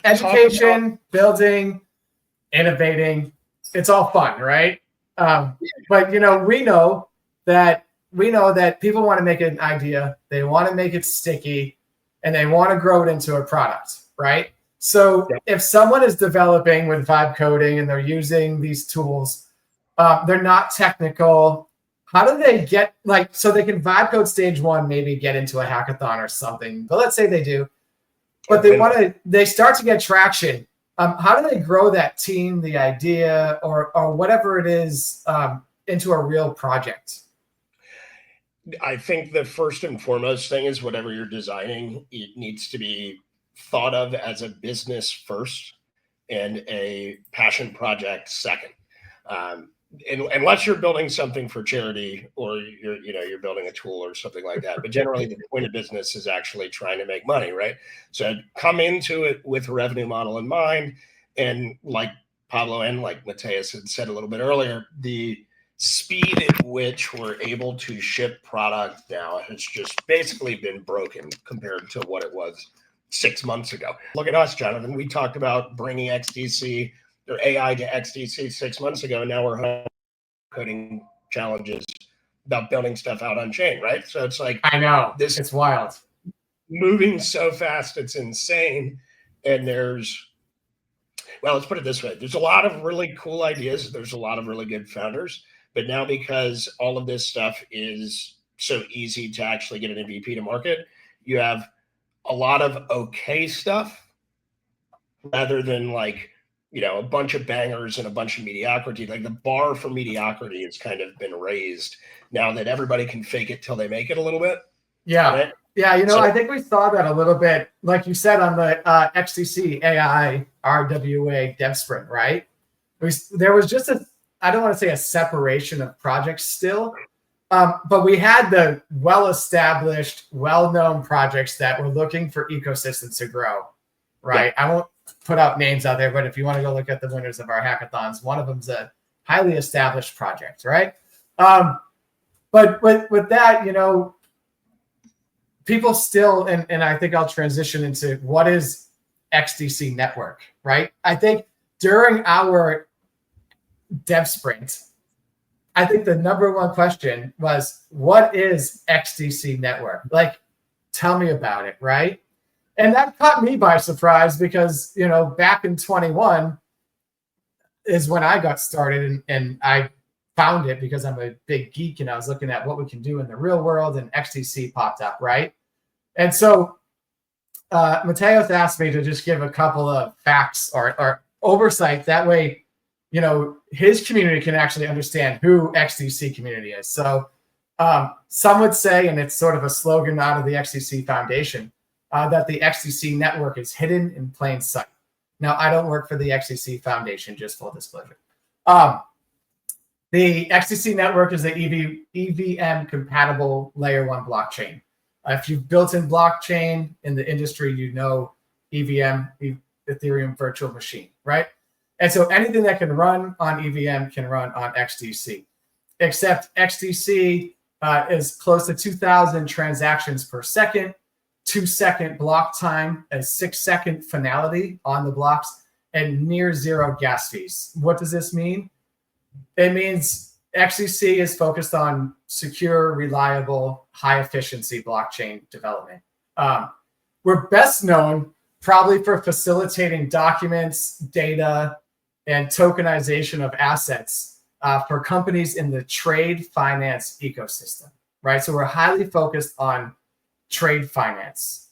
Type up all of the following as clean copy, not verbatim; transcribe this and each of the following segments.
education, building, innovating, it's all fun, right? But we know that people want to make an idea, they want to make it sticky, and they want to grow it into a product, right? So if someone is developing with vibe coding and they're using these tools, they're not technical. How do they get so they can vibe code stage one, maybe get into a hackathon or something? But let's say they do, but they start to get traction. How do they grow that team, the idea, or whatever it is, into a real project? I think the first and foremost thing is whatever you're designing, it needs to be thought of as a business first and a passion project second. Unless you're building something for charity or you're building a tool or something like that. But generally the point of business is actually trying to make money, right? So come into it with a revenue model in mind. And like Pablo and like Mateus had said a little bit earlier, the speed at which we're able to ship product now has just basically been broken compared to what it was 6 months ago. Look at us, Jonathan. We talked about bringing XDC or AI to XDC 6 months ago. And now we're coding challenges about building stuff out on chain, right? So it's like, I know this, it's wild, moving so fast, it's insane. And let's put it this way. There's a lot of really cool ideas. There's a lot of really good founders, but now because all of this stuff is so easy to actually get an MVP to market, you have a lot of okay stuff rather than a bunch of bangers and a bunch of mediocrity. Like the bar for mediocrity has kind of been raised now that everybody can fake it till they make it a little bit. Yeah. Right? Yeah. I think we saw that a little bit, like you said, on the XDC AI RWA dev sprint, right? There was just I don't want to say a separation of projects still, but we had the well-established, well-known projects that were looking for ecosystems to grow, right? Yeah. I won't put out names out there, but if you want to go look at the winners of our hackathons, one of them's a highly established project, right? But with that, people still, and I think I'll transition into what is XDC Network, right? I think during our dev sprint, I think the number one question was, what is XDC Network? Tell me about it, right? And that caught me by surprise because, back in 21 is when I got started and I found it because I'm a big geek and I was looking at what we can do in the real world and XDC popped up, right? And so Mateus asked me to just give a couple of facts or oversight. That way, his community can actually understand who XDC community is. So some would say, and it's sort of a slogan out of the XDC Foundation, that the XDC network is hidden in plain sight. Now, I don't work for the XDC Foundation, just full disclosure. The XDC network is the EVM compatible layer 1 blockchain. If you've built in blockchain in the industry, EVM, Ethereum virtual machine, right? And so anything that can run on EVM can run on XDC, except XDC is close to 2,000 transactions per second, 2-second block time, a 6-second finality on the blocks, and near zero gas fees. What does this mean? It means XDC is focused on secure, reliable, high efficiency blockchain development. We're best known probably for facilitating documents, data, and tokenization of assets for companies in the trade finance ecosystem, right? So we're highly focused on trade finance.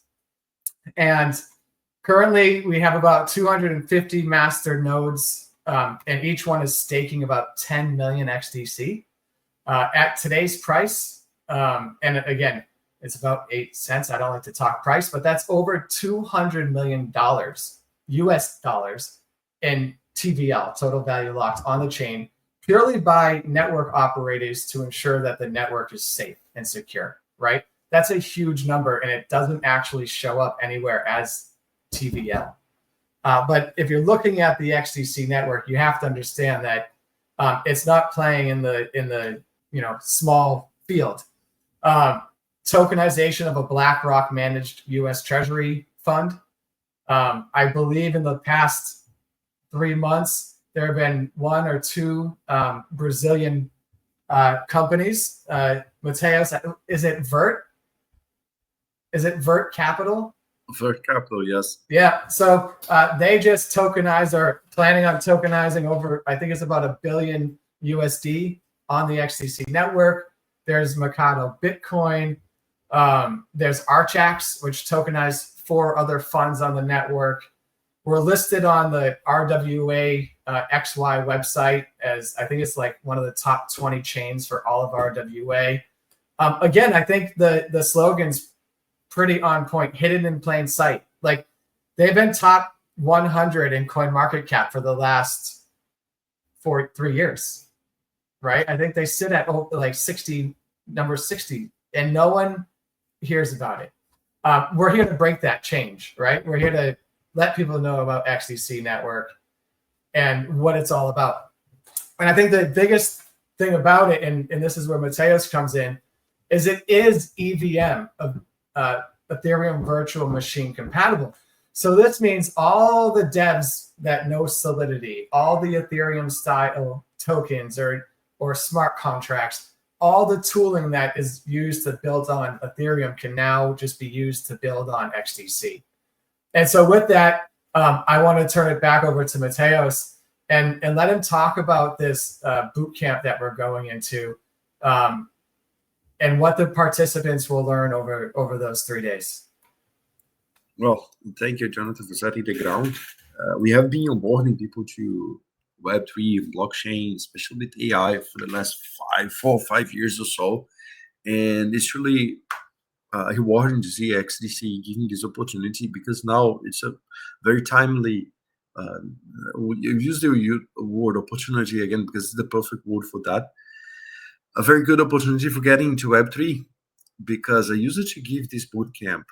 And currently we have about 250 master nodes, and each one is staking about 10 million XDC at today's price. And again, it's about 8 cents. I don't like to talk price, but that's over $200 million US dollars in TVL, total value locked on the chain, purely by network operators to ensure that the network is safe and secure, right? That's a huge number, and it doesn't actually show up anywhere as TVL. But if you're looking at the XDC network, you have to understand that it's not playing in the small field. Tokenization of a BlackRock managed U.S. Treasury fund, I believe in the past 3 months, there have been 1 or 2 Brazilian companies. Mateus, is it Vert? Is it Vert Capital? Vert Capital, yes. Yeah. So they just tokenized, or planning on tokenizing over, I think it's about $1 billion USD on the XDC network. There's Mercado Bitcoin. There's Archax, which tokenized 4 other funds on the network. We're listed on the RWA XY website as, I think it's like one of the top 20 chains for all of RWA. Again, I think the slogan's pretty on point, hidden in plain sight. Like, they've been top 100 in CoinMarketCap for the last 3 years, right? I think they sit at like number 60, and no one hears about it. We're here to break that change, right? We're here to let people know about XDC Network and what it's all about. And I think the biggest thing about it, and this is where Mateus comes in, is it is EVM, Ethereum Virtual Machine compatible. So this means all the devs that know Solidity, all the Ethereum style tokens or smart contracts, all the tooling that is used to build on Ethereum can now just be used to build on XDC. And so with that, I want to turn it back over to Mateus and let him talk about this boot camp that we're going into, and what the participants will learn over those 3 days. Well, thank you, Jonathan, for setting the ground. We have been onboarding people to Web3, blockchain, especially with AI, for the last 4 or 5 years or so. And it's really rewarding to see XDC giving this opportunity, because now it's a very timely, you use the word opportunity again because it's the perfect word for that. A very good opportunity for getting into Web3, because I used to give this bootcamp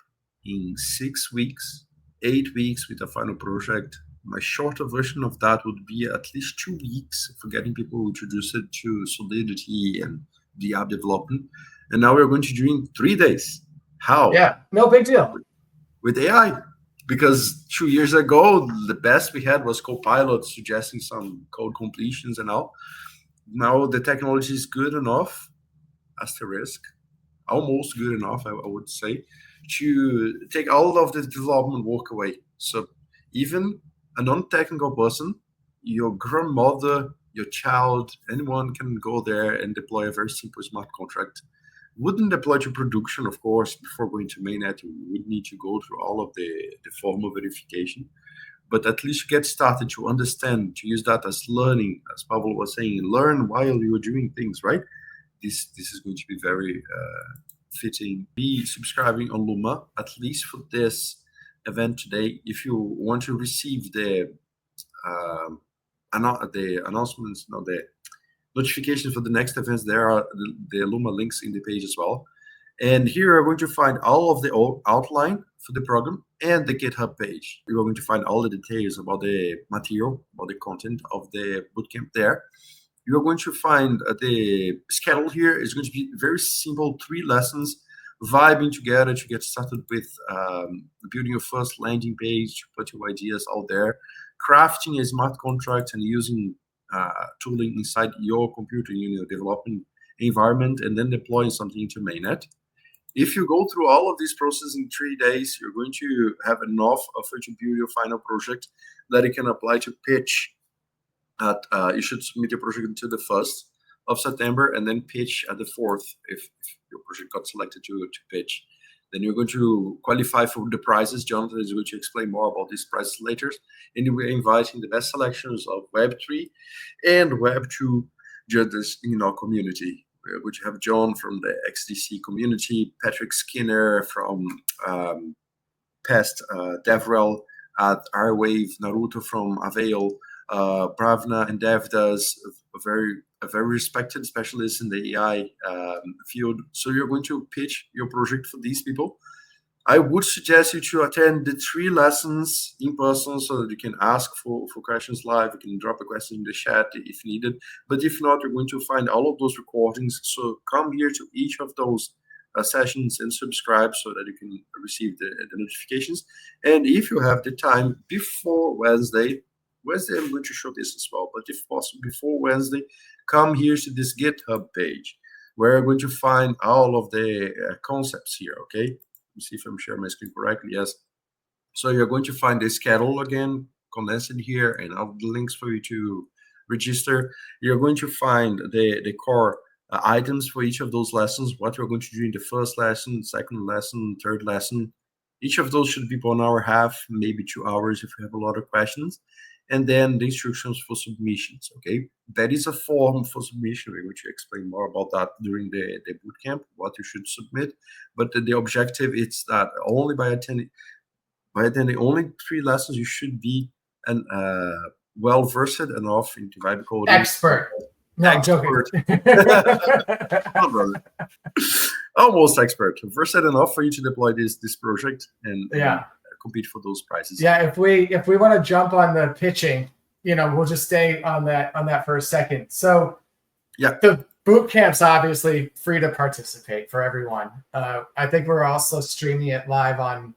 in 6 weeks, 8 weeks with a final project. My shorter version of that would be at least 2 weeks for getting people introduced to Solidity and the app development. And now we're going to do in 3 days. How? Yeah, no big deal. With AI. Because 2 years ago, the best we had was Copilot suggesting some code completions and all. Now the technology is good enough, asterisk, almost good enough, I would say, to take all of the development work away. So even a non-technical person, your grandmother, your child, anyone can go there and deploy a very simple smart contract. Wouldn't deploy to production, of course. Before going to mainnet, you would need to go through all of the formal verification. But at least get started to understand, to use that as learning, as Pablo was saying, learn while you are doing things, right? This is going to be very fitting. Be subscribing on Luma, at least for this event today. If you want to receive the announcements, the notifications for the next events, there are the Luma links in the page as well. And here you're going to find all of the outline for the program and the GitHub page. You're going to find all the details about the material, about the content of the bootcamp there. You're going to find the schedule here is going to be very simple, 3 lessons, vibing together to get started with building your first landing page, put your ideas out there, crafting a smart contract and using tooling inside your computer, your development environment, and then deploying something into mainnet. If you go through all of this process in 3 days, you're going to have enough of it to build your final project that you can apply to pitch. You should submit your project until the 1st of September and then pitch at the 4th if your project got selected to pitch. Then you're going to qualify for the prizes. Jonathan is going to explain more about these prizes later. And we're inviting the best selections of Web3 and Web2 judges in our community. We're going to have John from the XDC community, Patrick Skinner from past DevRel at Airwave, Naruto from Avail, Bravna and Devdas, a very respected specialist in the AI field. So you're going to pitch your project for these people. I would suggest you to attend the 3 lessons in person so that you can ask for questions live. You can drop a question in the chat if needed. But if not, you're going to find all of those recordings. So come here to each of those sessions and subscribe so that you can receive the notifications. And if you have the time before Wednesday, I'm going to show this as well, but if possible before Wednesday, come here to this GitHub page where you're going to find all of the concepts here, okay? Let me see if I'm sharing my screen correctly. Yes. So you're going to find the schedule again, condensed here, and all the links for you to register. You're going to find the core items for each of those lessons, what you're going to do in the first lesson, second lesson, third lesson. Each of those should be 1 hour, half, maybe 2 hours if you have a lot of questions. And then the instructions for submissions, okay? That is a form for submission. We're going to explain more about that during the bootcamp, what you should submit. But the objective is that only by attending only 3 lessons, you should be an well-versed enough into Vibe coding. Expert. No, I'm joking. Oh, brother. Almost expert. Versed enough for you to deploy this project and compete for those prizes. Yeah, if we want to jump on the pitching, we'll just stay on that for a second. So yeah, the boot camp's obviously free to participate for everyone. I think we're also streaming it live on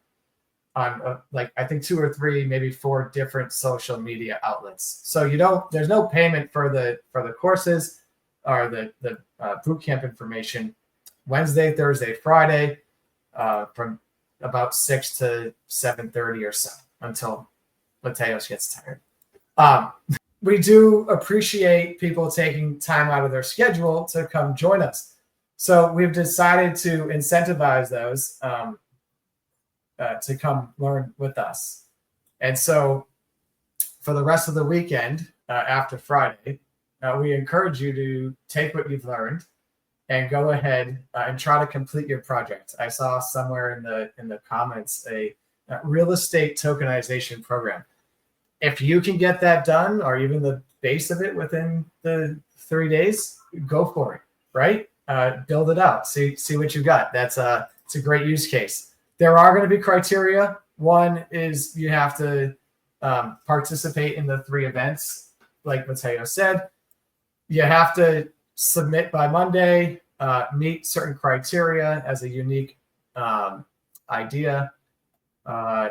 like I think 2 or 3, maybe 4 different social media outlets. So there's no payment for the courses or the boot camp information. Wednesday, Thursday, Friday, from about 6 to 7:30 or so until Mateos gets tired. We do appreciate people taking time out of their schedule to come join us. So we've decided to incentivize those to come learn with us. And so for the rest of the weekend after Friday, we encourage you to take what you've learned and go ahead and try to complete your project. I saw somewhere in the comments a real estate tokenization program. If you can get that done, or even the base of it within the 3 days, go for it, right? Build it out. See what you got. It's a great use case. There are going to be criteria. One is you have to participate in the 3 events, like Mateo said. You have to submit by Monday, meet certain criteria as a unique idea.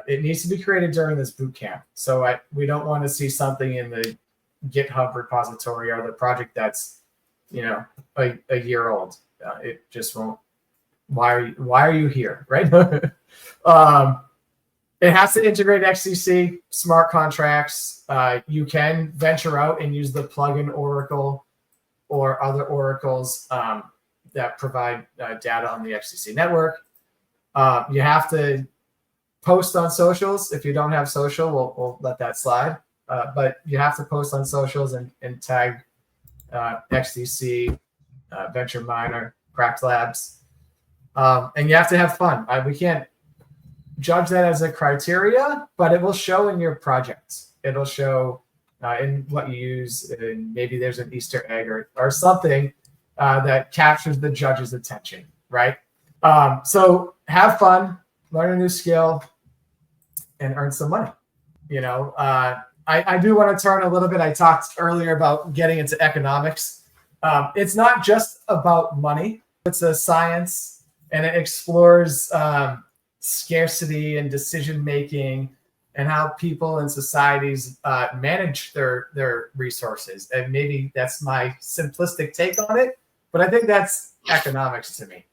It needs to be created during this boot camp. So we don't want to see something in the GitHub repository or the project that's, a year old. It just won't. Why are you here, right? It has to integrate XDC smart contracts. You can venture out and use the plugin Oracle or other oracles that provide data on the XDC network. You have to post on socials. If you don't have social, we'll let that slide. But you have to post on socials and tag XDC, Venture Miner, Cracked Labs. And you have to have fun. We can't judge that as a criteria, but it will show in your projects. It'll show in what you use. And maybe there's an Easter egg or something that captures the judge's attention, right? So have fun, learn a new skill, and earn some money. I do want to turn a little bit. I talked earlier about getting into economics. It's not just about money. It's a science. And it explores scarcity and decision making and how people and societies manage their resources. And maybe that's my simplistic take on it, but I think that's economics to me.